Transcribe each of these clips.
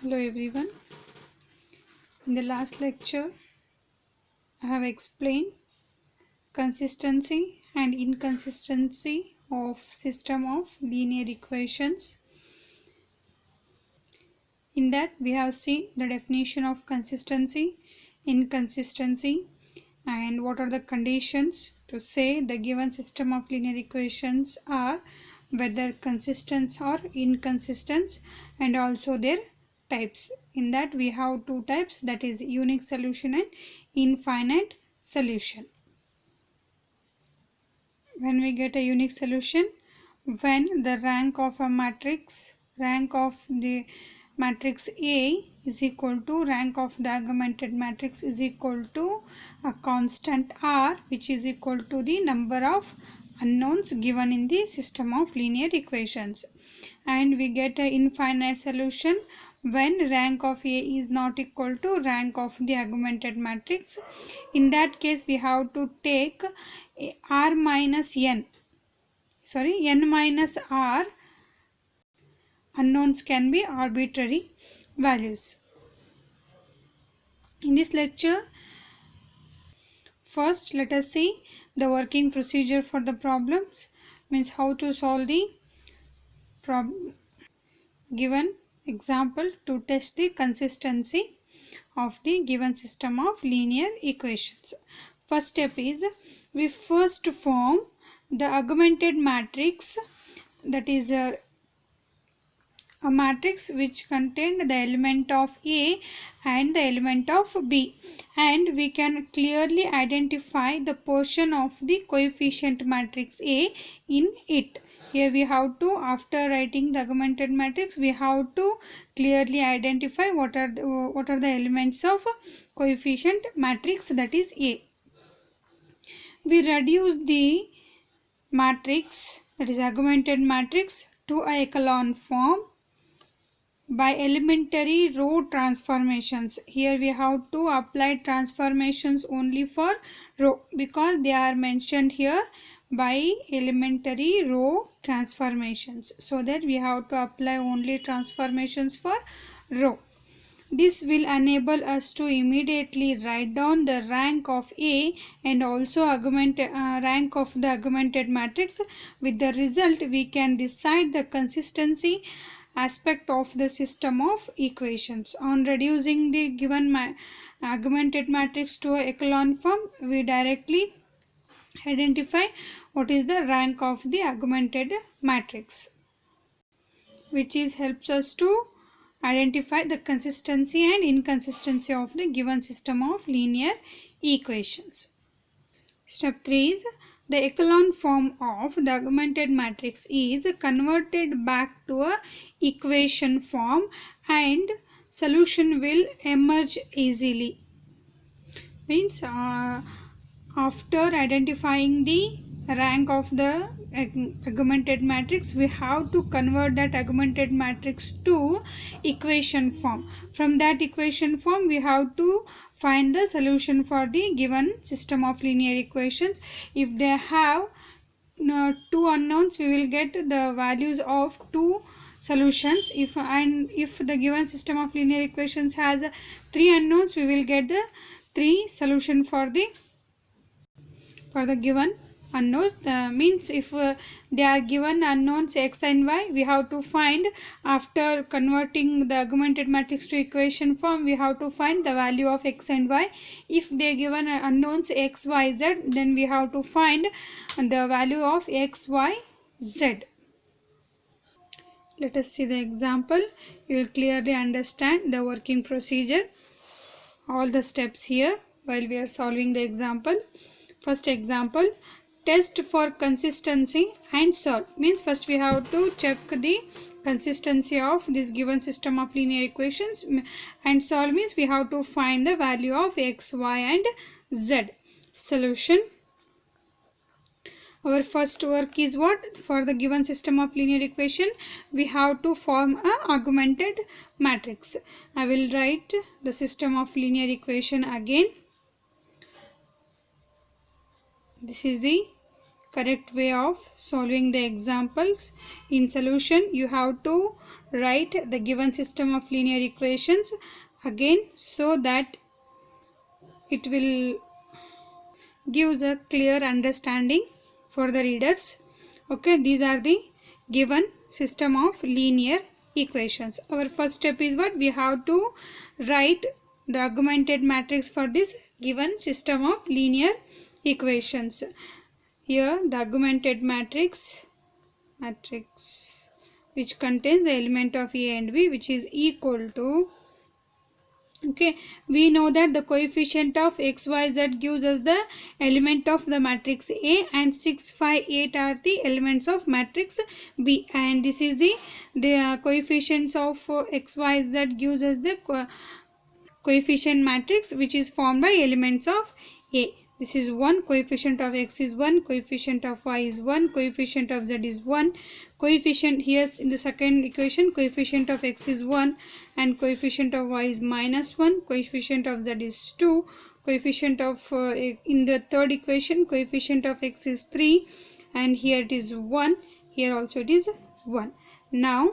Hello everyone. In the last lecture, I have explained consistency and inconsistency of system of linear equations. In that, we have seen the definition of consistency, inconsistency, and what are the conditions to say the given system of linear equations are whether consistent or inconsistent, and also their types. In that we have two types, that is unique solution and infinite solution. When we get a unique solution, when the rank of a matrix, rank of the matrix A is equal to rank of the augmented matrix is equal to a constant R, which is equal to the number of unknowns given in the system of linear equations. And we get an infinite solution when rank of A is not equal to rank of the augmented matrix. In that case, we have to take R minus N, N minus R. Unknowns can be arbitrary values. In this lecture, first let us see the working procedure for the problems, means how to solve the given example to test the consistency of the given system of linear equations. First step is we first form the augmented matrix, that is a matrix which contained the element of A and the element of B, and we can clearly identify the portion of the coefficient matrix A in it. Here we have to, after writing the augmented matrix, we have to clearly identify what are the elements of coefficient matrix, that is A. We reduce the matrix, that is augmented matrix, to a echelon form by elementary row transformations. Here we have to apply transformations only for row because they are mentioned here by elementary row transformations, so that we have to apply only transformations for row. This will enable us to immediately write down the rank of A and also rank of the augmented matrix. With the result, we can decide the consistency aspect of the system of equations. On reducing the given augmented matrix to a echelon form, we directly identify what is the rank of the augmented matrix, which helps us to identify the consistency and inconsistency of the given system of linear equations. Step 3 is the echelon form of the augmented matrix is converted back to a equation form and solution will emerge easily. Means after identifying the rank of the augmented matrix, we have to convert that augmented matrix to equation form. From that equation form, we have to find the solution for the given system of linear equations. If they have two unknowns, we will get the values of two solutions. If the given system of linear equations has three unknowns, we will get the three solution for the given unknowns. Means if they are given unknowns x and y, we have to find, after converting the augmented matrix to equation form, we have to find the value of x and y. If they given unknowns x, y, z, then we have to find the value of x, y, z. Let us see the example. You will clearly understand the working procedure, all the steps here while we are solving the example. First example, test for consistency and solve. Means first we have to check the consistency of this given system of linear equations, and solve means we have to find the value of x, y, and z. Solution. Our first work is what? For the given system of linear equation, we have to form a augmented matrix. I will write the system of linear equation again. This is the correct way of solving the examples. In solution, you have to write the given system of linear equations again, so that it will gives a clear understanding for the readers. Okay, these are the given system of linear equations. Our first step is what? We have to write the augmented matrix for this given system of linear equations. Here the augmented matrix which contains the element of A and B, which is equal to, okay, we know that the coefficient of x, y, z gives us the element of the matrix A, and 6, 5, 8 are the elements of matrix B, and this is the coefficients of x, y, z gives us the coefficient matrix which is formed by elements of A. This is 1, coefficient of x is 1, coefficient of y is 1, coefficient of z is 1, coefficient here in the second equation, coefficient of x is 1 and coefficient of y is -1, coefficient of z is 2, coefficient of in the third equation, coefficient of x is 3, and here it is 1, here also it is 1. Now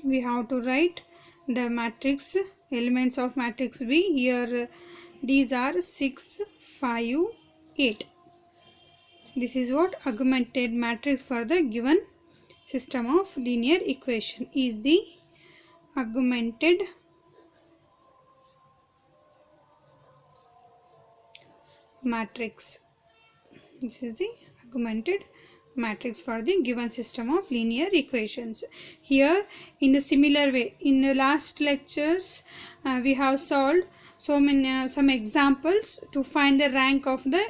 we have to write the matrix elements of matrix B. Here these are 6, 5, 8. This is what augmented matrix for the given system of linear equation is the augmented matrix. This is the augmented matrix for the given system of linear equations. Here in the similar way, in the last lectures we have solved some examples to find the rank of the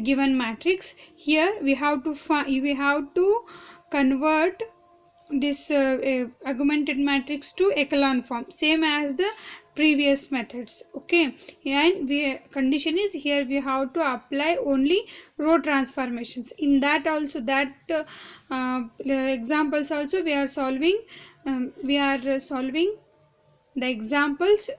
given matrix. Here we have to convert this augmented matrix to echelon form, same as the previous methods. Okay, and condition is here we have to apply only row transformations. In that also, that examples also we are solving the examples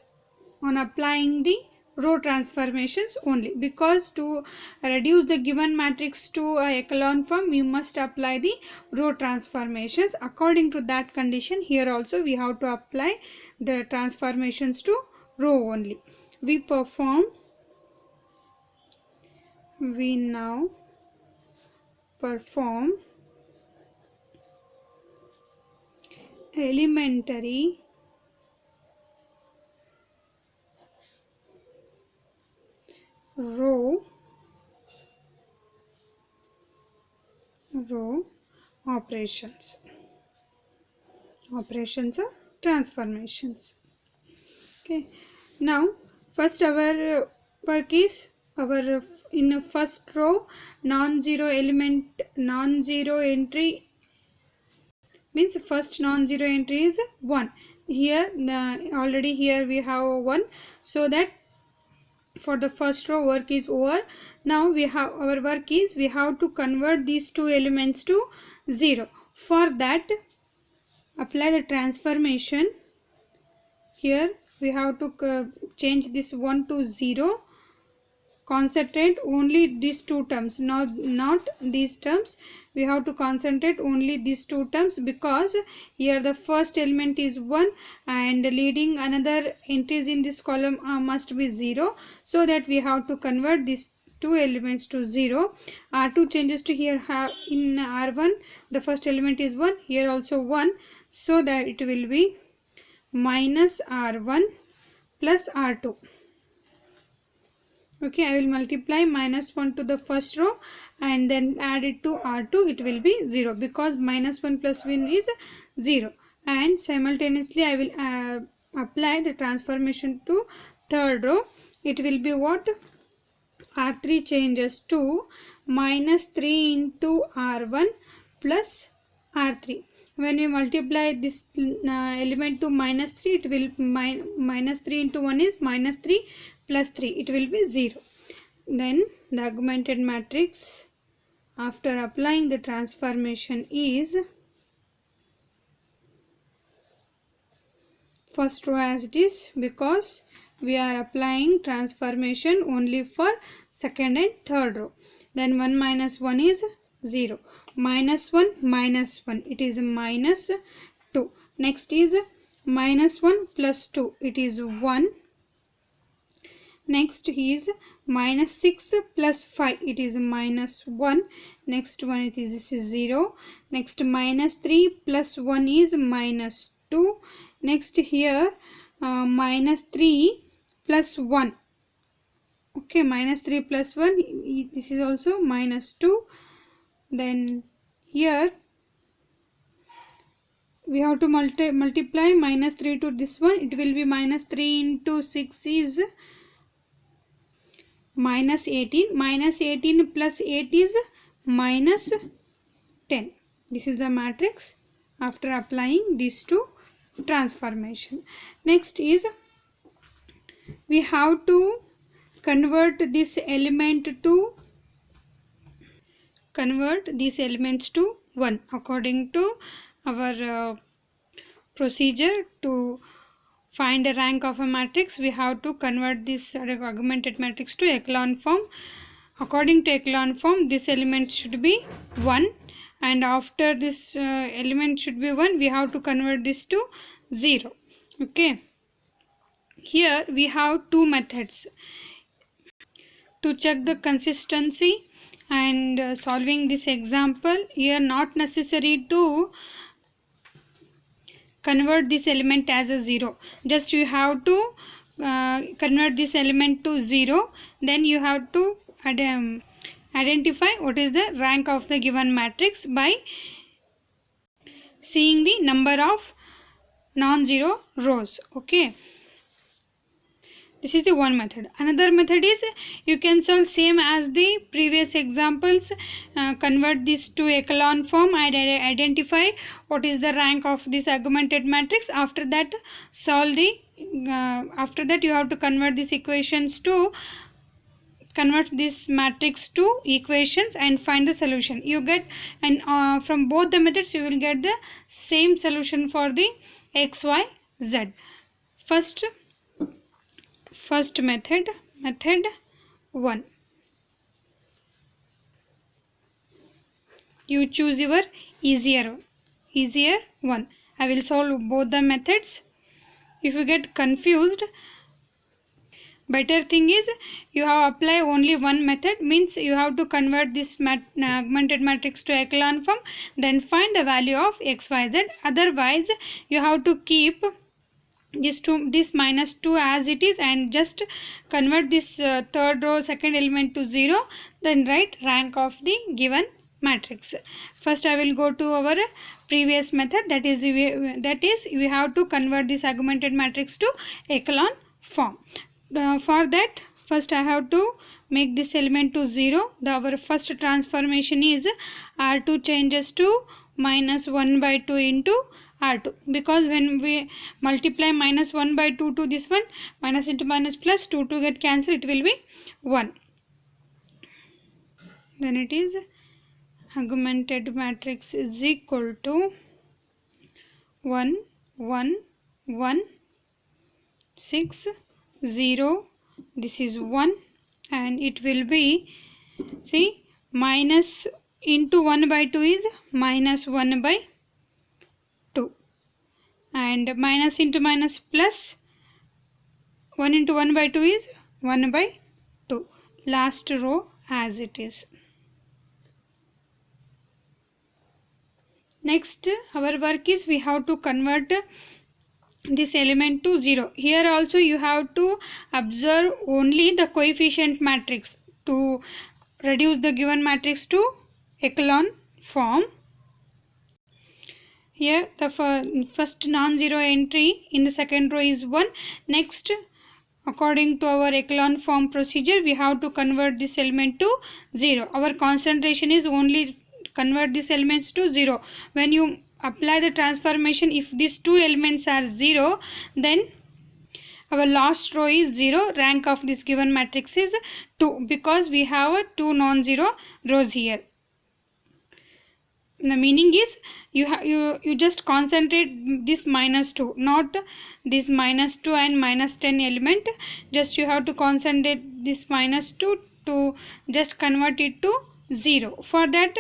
on applying the row transformations only, because to reduce the given matrix to a echelon form we must apply the row transformations. According to that condition, here also we have to apply the transformations to row only. We now perform elementary row operations of transformations. Okay, now first our work is in the first row non-zero entry means first non-zero entry is 1. Here already here we have 1, so that for the first row work is over. Now our work is we have to convert these two elements to 0. For that, apply the transformation. Here we have to change this 1 to 0. Concentrate only these two terms, not these terms. We have to concentrate only these two terms, because here the first element is 1 and leading another entries in this column must be 0, so that we have to convert these two elements to 0. R2 changes to here in R1 the first element is 1, here also 1, so that it will be minus R1 plus R2. Okay, I will multiply -1 to the first row and then add it to R2. It will be 0, because -1 plus 1 is 0. And simultaneously I will apply the transformation to third row. It will be what? R3 changes to -3 into R1 plus R3. When we multiply this element to -3, it will -3 into 1 is -3 plus 3. It will be 0. Then the augmented matrix after applying the transformation is first row as it is, because we are applying transformation only for second and third row. Then 1 minus 1 is 0. Minus 1, minus 1, it is minus 2. Next is minus 1 plus 2, it is 1. Next is minus 6 plus 5, it is minus 1. Next one, it is this is 0. Next minus 3 plus 1 is minus 2. Next here minus 3 plus 1. Okay, minus 3 plus 1, this is also minus 2. Then here we have to multiply minus 3 to this one. It will be minus 3 into 6 is minus 18. Minus 18 plus 8 is minus 10. This is the matrix after applying these two transformation. Next is we have to convert this element to these elements to 1 according to our procedure. To find the rank of a matrix, we have to convert this augmented matrix to echelon form. According to echelon form, this element should be 1, and after this element should be 1, we have to convert this to 0. Okay, here we have two methods to check the consistency and solving this example. Here not necessary to convert this element as a 0, just you have to convert this element to 0, then you have to identify what is the rank of the given matrix by seeing the number of non-zero rows. Okay, this is the one method. Another method is you can solve same as the previous examples. Convert this to echelon form and identify what is the rank of this augmented matrix. After that solve the after that you have to convert these equations to convert this matrix to equations and find the solution. You get, and from both the methods you will get the same solution for the x, y, z. First method 1. You choose your easier one. I will solve both the methods. If you get confused, better thing is you have apply only one method, means you have to convert this augmented matrix to echelon form, then find the value of x, y, z. Otherwise you have to keep this minus 2 as it is and just convert this third row second element to 0, then write rank of the given matrix. First I will go to our previous method, that is we have to convert this augmented matrix to echelon form. For that, first I have to make this element to 0. Our first transformation is R2 changes to minus 1 by 2 into R2, because when we multiply minus 1 by 2 to this one, minus into minus plus 2 to get cancelled, it will be 1. Then it is augmented matrix is equal to 1 1 1 6 0, this is 1, and it will be, see, minus into 1 by 2 is minus 1 by 2, and minus into minus plus 1 into 1 by 2 is 1 by 2. Last row as it is. Next our work is we have to convert this element to 0. Here also you have to observe only the coefficient matrix to reduce the given matrix to echelon form. Here the first non-zero entry in the second row is 1. Next, according to our echelon form procedure, we have to convert this element to 0. Our concentration is only convert these elements to 0. When you apply the transformation, if these two elements are 0, then our last row is 0. Rank of this given matrix is 2, because we have two non-zero rows here. The meaning is you just concentrate this minus 2, not this minus 2 and minus 10 element. Just you have to concentrate this minus 2 to just convert it to 0. For that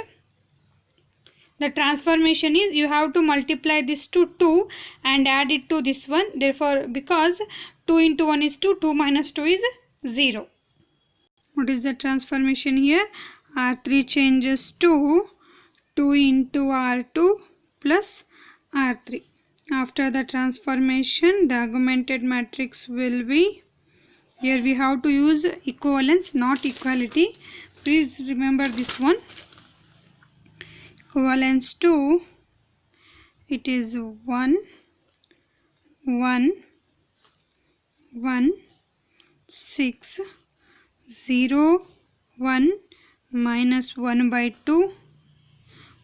the transformation is you have to multiply this to 2 and add it to this one. Therefore, because 2 into 1 is 2, 2 minus 2 is 0. What is the transformation here? R3 changes to 2 into R2 plus R3. After the transformation, the augmented matrix will be, here we have to use equivalence, not equality. Please remember this one. Equivalence to, it is 1, 1, 1, 6, 0, 1, minus 1 by 2,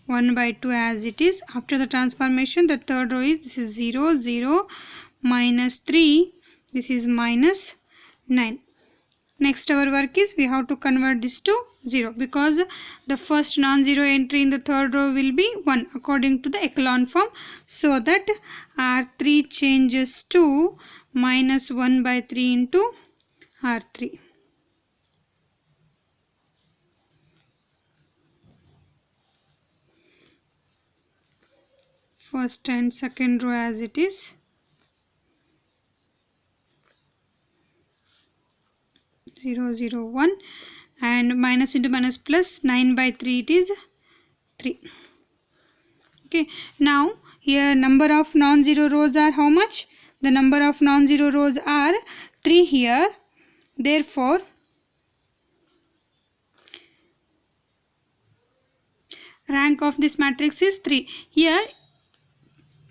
1 by 2 as it is. After the transformation, the third row is, this is 0, 0, minus 3, this is minus 9. Next our work is, we have to convert this to 0 because the first non-zero entry in the third row will be 1 according to the echelon form. So that R3 changes to minus 1 by 3 into R3. First and second row as it is. 0, 0, 1 and minus into minus plus 9 by 3 it is 3. Okay, now here number of non-zero rows are how much? The number of non-zero rows are 3 here. Therefore, rank of this matrix is 3. Here,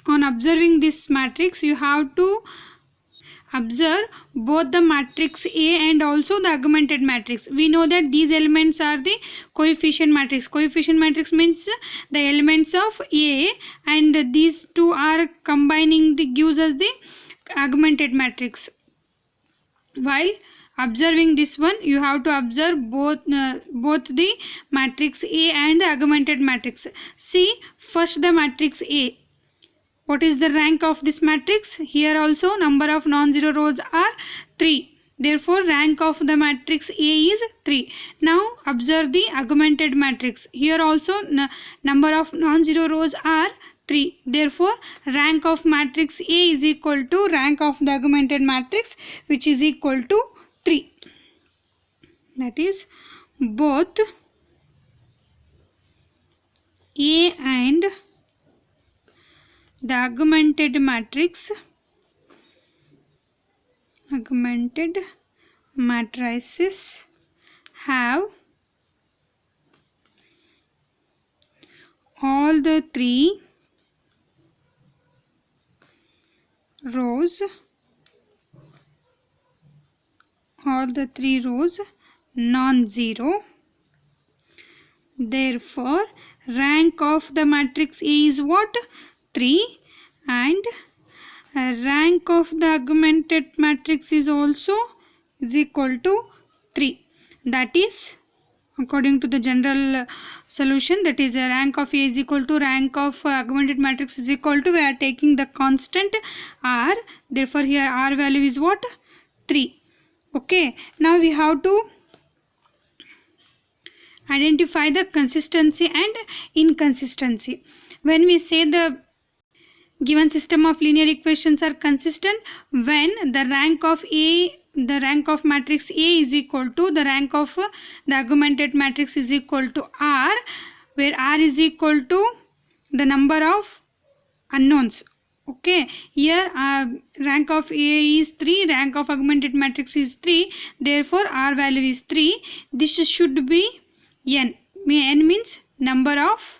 on observing this matrix, you have to observe both the matrix A and also the augmented matrix. We know that these elements are the coefficient matrix. Coefficient matrix means the elements of A, and these two are combining gives us the augmented matrix. While observing this one, you have to observe both the matrix A and the augmented matrix. See first the matrix A. What is the rank of this matrix? Here also number of non-zero rows are 3. Therefore, rank of the matrix A is 3. Now, observe the augmented matrix. Here also number of non-zero rows are 3. Therefore, rank of matrix A is equal to rank of the augmented matrix, which is equal to 3. That is, both A and the augmented matrices have all the three rows non-zero. Therefore, rank of the matrix A is what? 3, and rank of the augmented matrix is also is equal to 3. That is, according to the general solution, that is, rank of A is equal to rank of augmented matrix is equal to, we are taking the constant R. Therefore, here R value is what? 3. Okay. Now we have to identify the consistency and inconsistency. When we say the given system of linear equations are consistent, when the rank of matrix A is equal to the rank of the augmented matrix is equal to R, where R is equal to the number of unknowns. Okay, here rank of A is 3, rank of augmented matrix is 3, therefore R value is 3. This should be n. N means number of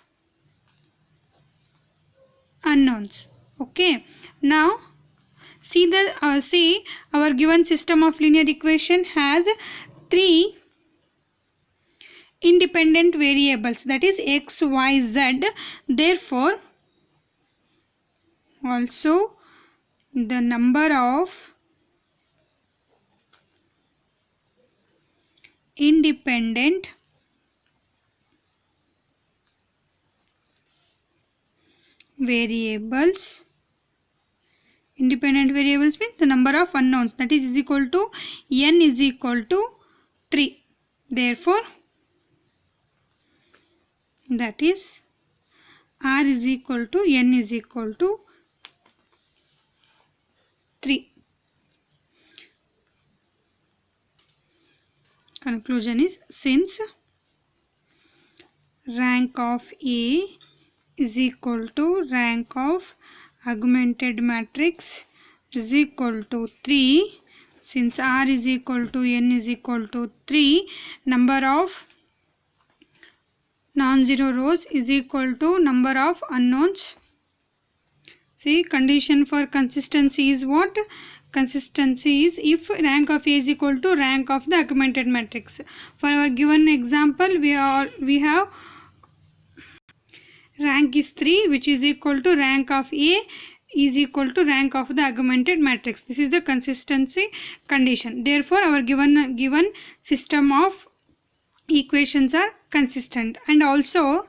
unknowns. Okay, now see our given system of linear equation has 3 independent variables, that is x, y, z. Therefore, also the number of independent variables means the number of unknowns, that is equal to n is equal to 3. Therefore, that is r is equal to n is equal to 3. Conclusion is, since rank of A is equal to rank of augmented matrix is equal to 3, since r is equal to n is equal to 3, number of non-zero rows is equal to number of unknowns. See, condition for consistency is what? Consistency is if rank of A is equal to rank of the augmented matrix. For our given example, we have rank is 3, which is equal to rank of A is equal to rank of the augmented matrix. This is the consistency condition. Therefore, our given system of equations are consistent. And also,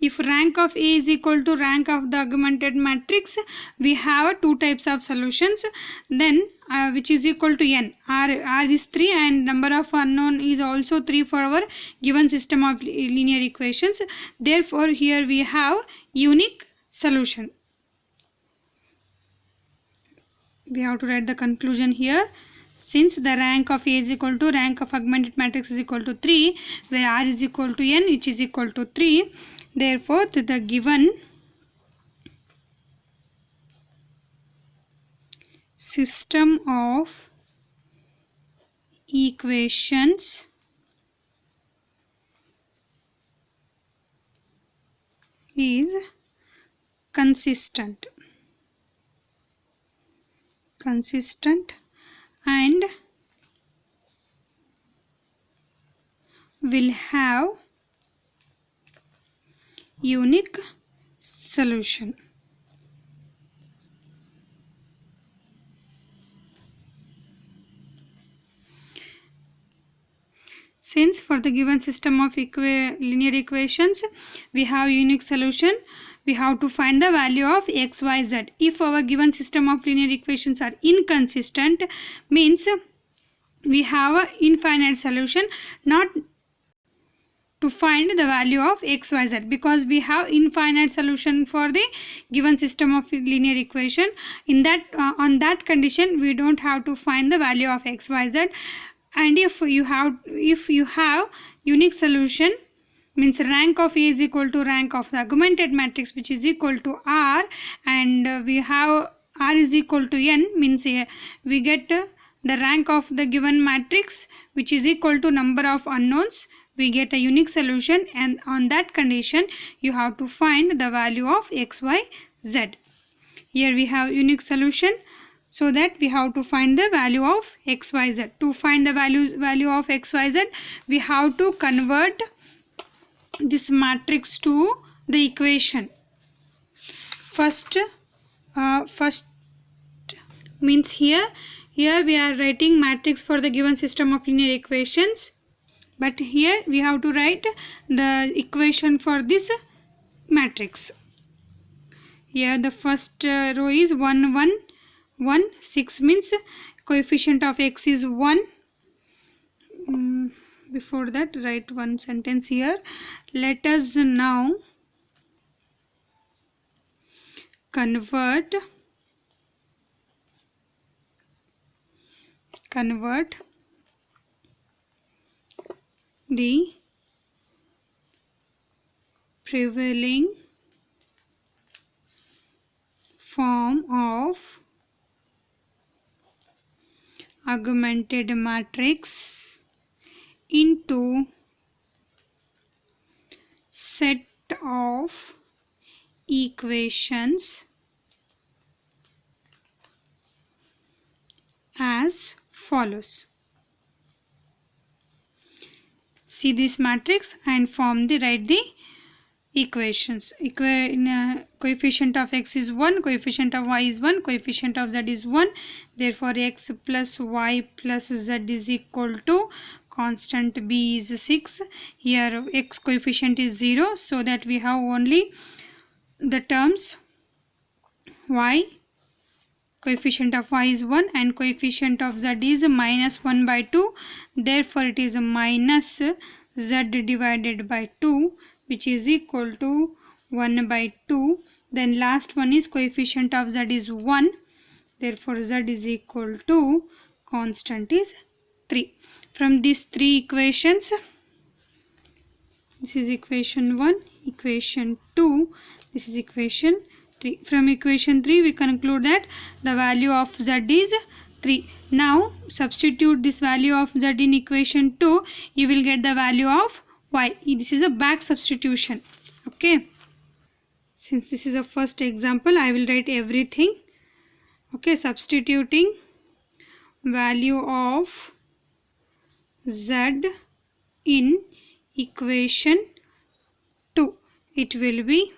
if rank of A is equal to rank of the augmented matrix, we have two types of solutions, then which is equal to n. R is 3 and number of unknown is also 3 for our given system of linear equations. Therefore, here we have unique solution. We have to write the conclusion here. Since the rank of A is equal to rank of augmented matrix is equal to 3, where r is equal to n, which is equal to 3, therefore to the given system of equations is consistent and will have unique solution. Since for the given system of linear equations we have unique solution, we have to find the value of x, y, z. If our given system of linear equations are inconsistent, means we have an infinite solution, not to find the value of x, y, z, because we have infinite solution for the given system of linear equation. In that on that condition we don't have to find the value of x, y, z. And if you have unique solution, means rank of A is equal to rank of the augmented matrix, which is equal to r, and we have r is equal to n, means we get the rank of the given matrix, which is equal to number of unknowns. We get a unique solution, and on that condition you have to find the value of x, y, z. Here we have unique solution, so that we have to find the value of x, y, z. To find the value of x, y, z, we have to convert this matrix to the equation. First means here we are writing matrix for the given system of linear equations, but here we have to write the equation for this matrix. Here the first row is 1 1 1, 6, means coefficient of x is 1. Before that, write one sentence here. Let us now convert the prevailing form of augmented matrix into set of equations as follows. See this matrix and write the equations. Coefficient of x is 1, coefficient of y is 1, coefficient of z is 1. Therefore x plus y plus z is equal to constant b is 6. Here x coefficient is 0, so that we have only the terms y, coefficient of y is 1 and coefficient of z is minus 1 by 2. Therefore it is minus z divided by 2, which is equal to 1 by 2. Then last one is coefficient of z is 1. Therefore, z is equal to constant is 3. From these three equations, this is equation 1, equation 2, this is equation 3. From equation 3, we conclude that the value of z is 3. Now, substitute this value of z in equation 2, you will get the value of y. This is a back substitution. Okay. Since this is a first example, I will write everything. Okay, substituting value of z in equation 2. It will be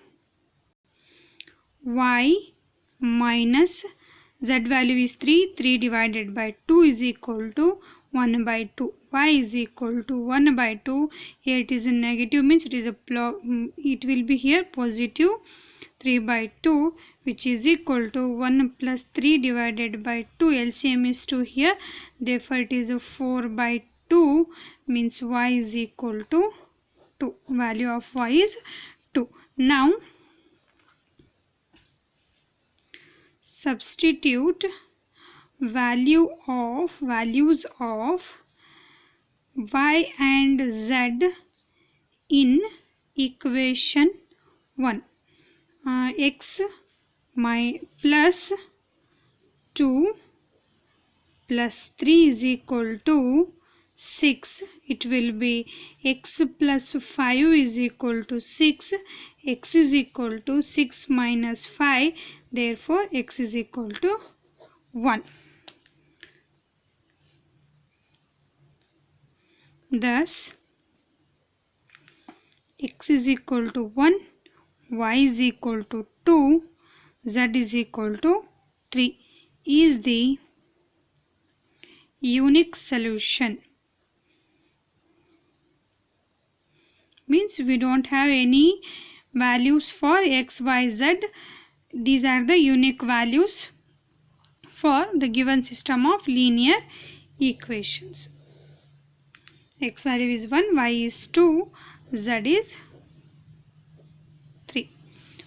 y minus z value is 3. 3 divided by 2 is equal to 1 by 2. Y is equal to 1 by 2. Here it is a negative, means it is a it will be here positive 3 by 2, which is equal to 1 plus 3 divided by 2. LCM is 2 here. Therefore, it is a 4 by 2, means y is equal to 2. Value of y is 2. Now, substitute values of y and z in equation 1. X plus 2 plus 3 is equal to 6. It will be x plus 5 is equal to 6. X is equal to 6 minus 5. Therefore, x is equal to 1. Thus, x is equal to 1, y is equal to 2, z is equal to 3 is the unique solution. Means we don't have any values for x, y, z. These are the unique values for the given system of linear equations. X value is 1, y is 2, z is 3.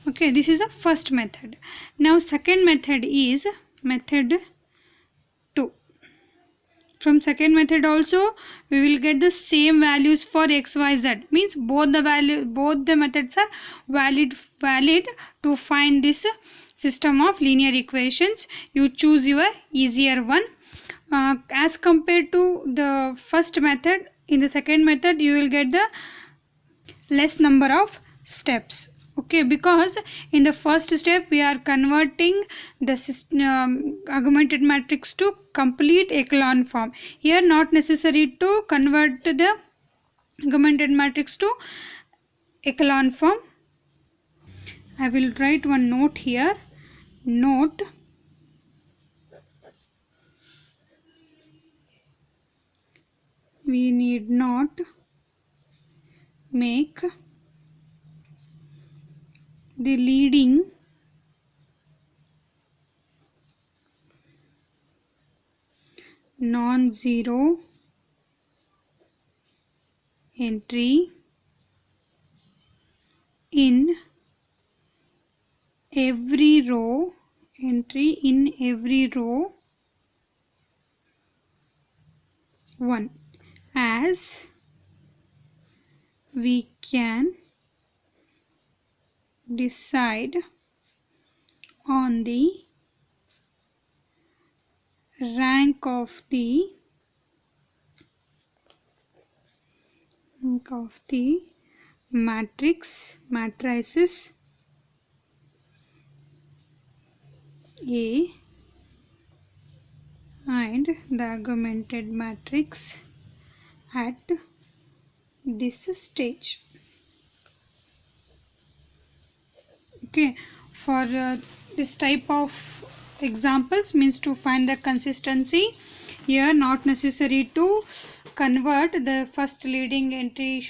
Okay, this is the first method. Now, second method is method 2. From second method also, we will get the same values for x, y, z. Means both the methods are valid to find this system of linear equations. You choose your easier one. As compared to the first method, in the second method you will get the less number of steps. Okay, because in the first step we are converting the augmented matrix to complete echelon form. Here not necessary to convert the augmented matrix to echelon form. I will write one note here. Note: we need not make the leading non-zero entry in every row, 1, as we can decide on the rank of the matrices A and the augmented matrix at this stage. Okay, for this type of examples, means to find the consistency, here not necessary to convert. The first leading entry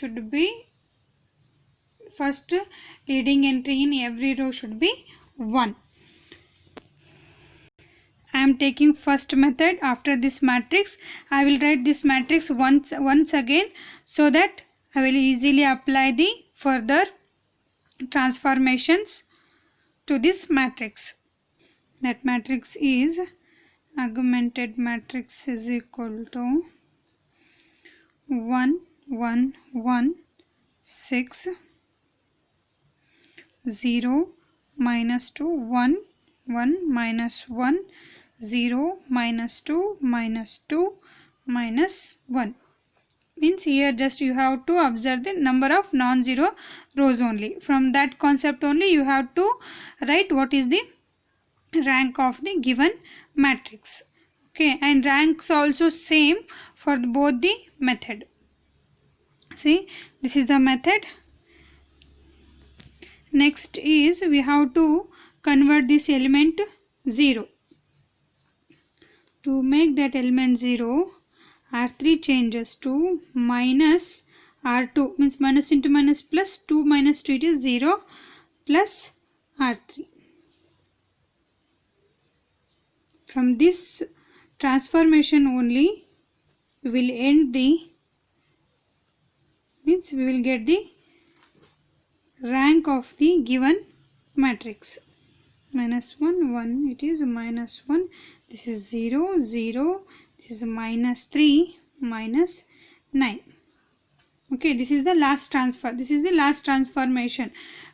in every row should be 1. I am taking first method. After this matrix, I will write this matrix once again, so that I will easily apply the further transformations to this matrix. That matrix is augmented matrix is equal to 1 1 1 6 0 minus 2 1 1 minus 1 0 minus 2 minus 2 minus 1. Means here just you have to observe the number of non-zero rows only. From that concept only you have to write what is the rank of the given matrix. Okay, and ranks also same for both the method. See, this is the method. Next is we have to convert this element 0. To make that element 0, R3 changes to minus R2, means minus into minus plus 2 minus 2, it is 0 plus R3. From this transformation only we will end the, means we will get the rank of the given matrix. Minus 1 1, it is minus 1, this is 0 0, this is minus 3 minus 9. Okay, this is the last transfer, this is the last transformation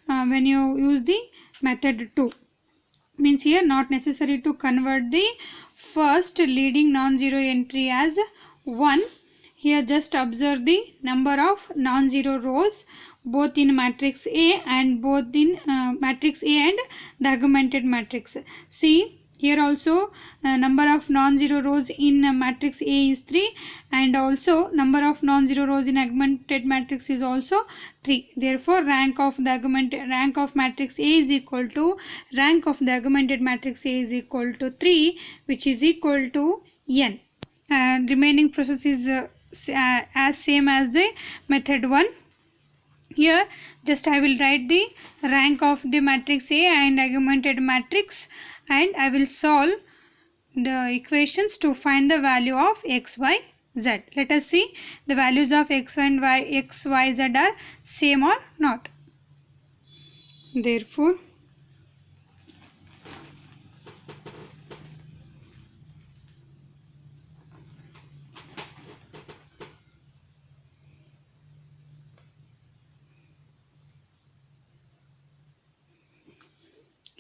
when you use the method 2. Means here not necessary to convert the first leading non-zero entry as 1. Here just observe the number of non-zero rows both in matrix A and both in matrix A and the augmented matrix. See, here also number of non-zero rows in matrix A is 3 and also number of non-zero rows in augmented matrix is also 3. Therefore, rank of matrix A is equal to rank of the augmented matrix A is equal to 3, which is equal to n. Remaining process is as same as the method 1. Here just I will write the rank of the matrix A and augmented matrix, and I will solve the equations to find the value of x, y, z. Let us see the values of x and y, x, y, z are same or not. Therefore,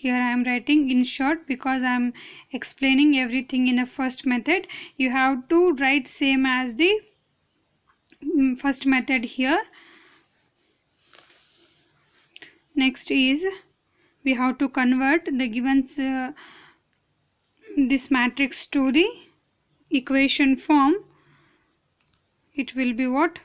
here I am writing in short because I am explaining everything in the first method. You have to write same as the first method here. Next is we have to convert the given this matrix to the equation form. It will be what?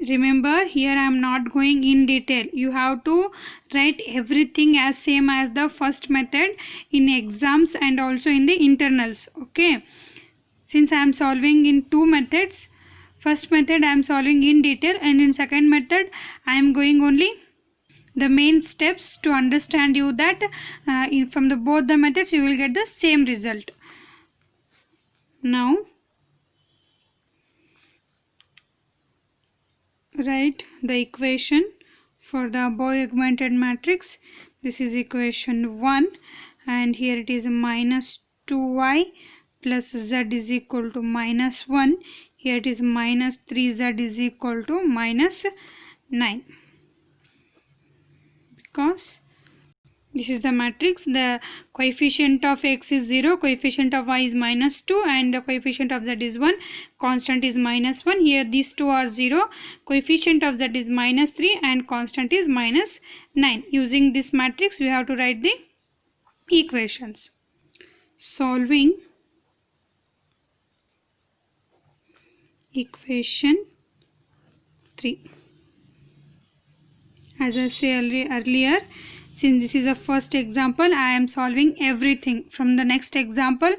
Remember, here I am not going in detail. You have to write everything as same as the first method in exams and also in the internals. Okay, since I am solving in two methods, first method I am solving in detail and in second method I am going only the main steps to understand you that from the both the methods you will get the same result. Now write the equation for the above augmented matrix. This is equation 1 and here it is minus 2y plus z is equal to minus 1. Here it is minus 3z is equal to minus 9. Because this is the matrix, the coefficient of x is 0, coefficient of y is minus 2 and the coefficient of z is 1, constant is minus 1. Here these two are 0, coefficient of z is minus 3 and constant is minus 9. Using this matrix we have to write the equations. Solving equation 3. As I said earlier, since this is a first example, I am solving everything. From the next example,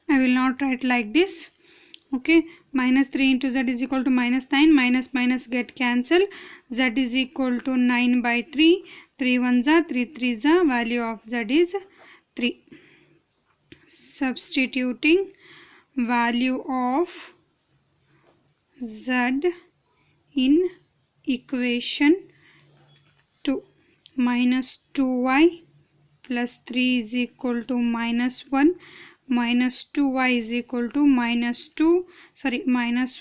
I will not write like this. Okay, minus 3 into z is equal to minus 9, minus minus get cancel, z is equal to 9 by 3, 3 1 za, 3 3 za, value of z is 3. Substituting value of z in equation 2. minus 2y plus 3 is equal to minus 1, minus 2y is equal to minus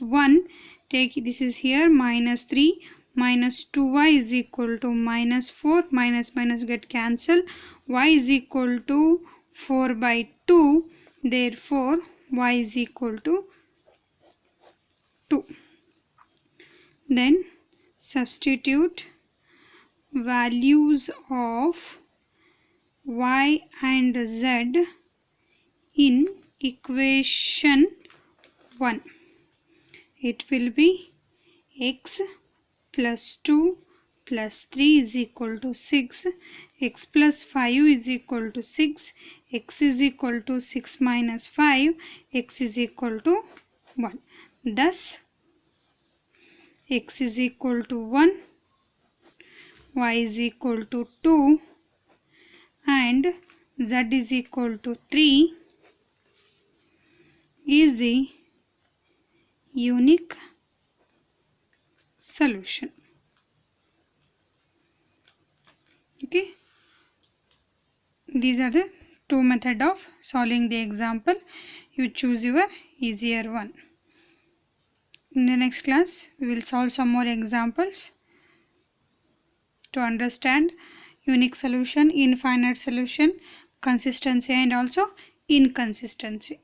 1. Take this is here minus 3, minus 2y is equal to minus 4, minus minus get cancelled, y is equal to 4 by 2, therefore y is equal to 2. Then substitute values of y and z in equation 1. It will be x plus 2 plus 3 is equal to 6, x plus 5 is equal to 6, x is equal to 6 minus 5, x is equal to 1. Thus, x is equal to 1, y is equal to 2 and z is equal to 3 is the unique solution. Okay, these are the two methods of solving the example. You choose your easier one. In the next class we will solve some more examples to understand unique solution, infinite solution, consistency and also inconsistency.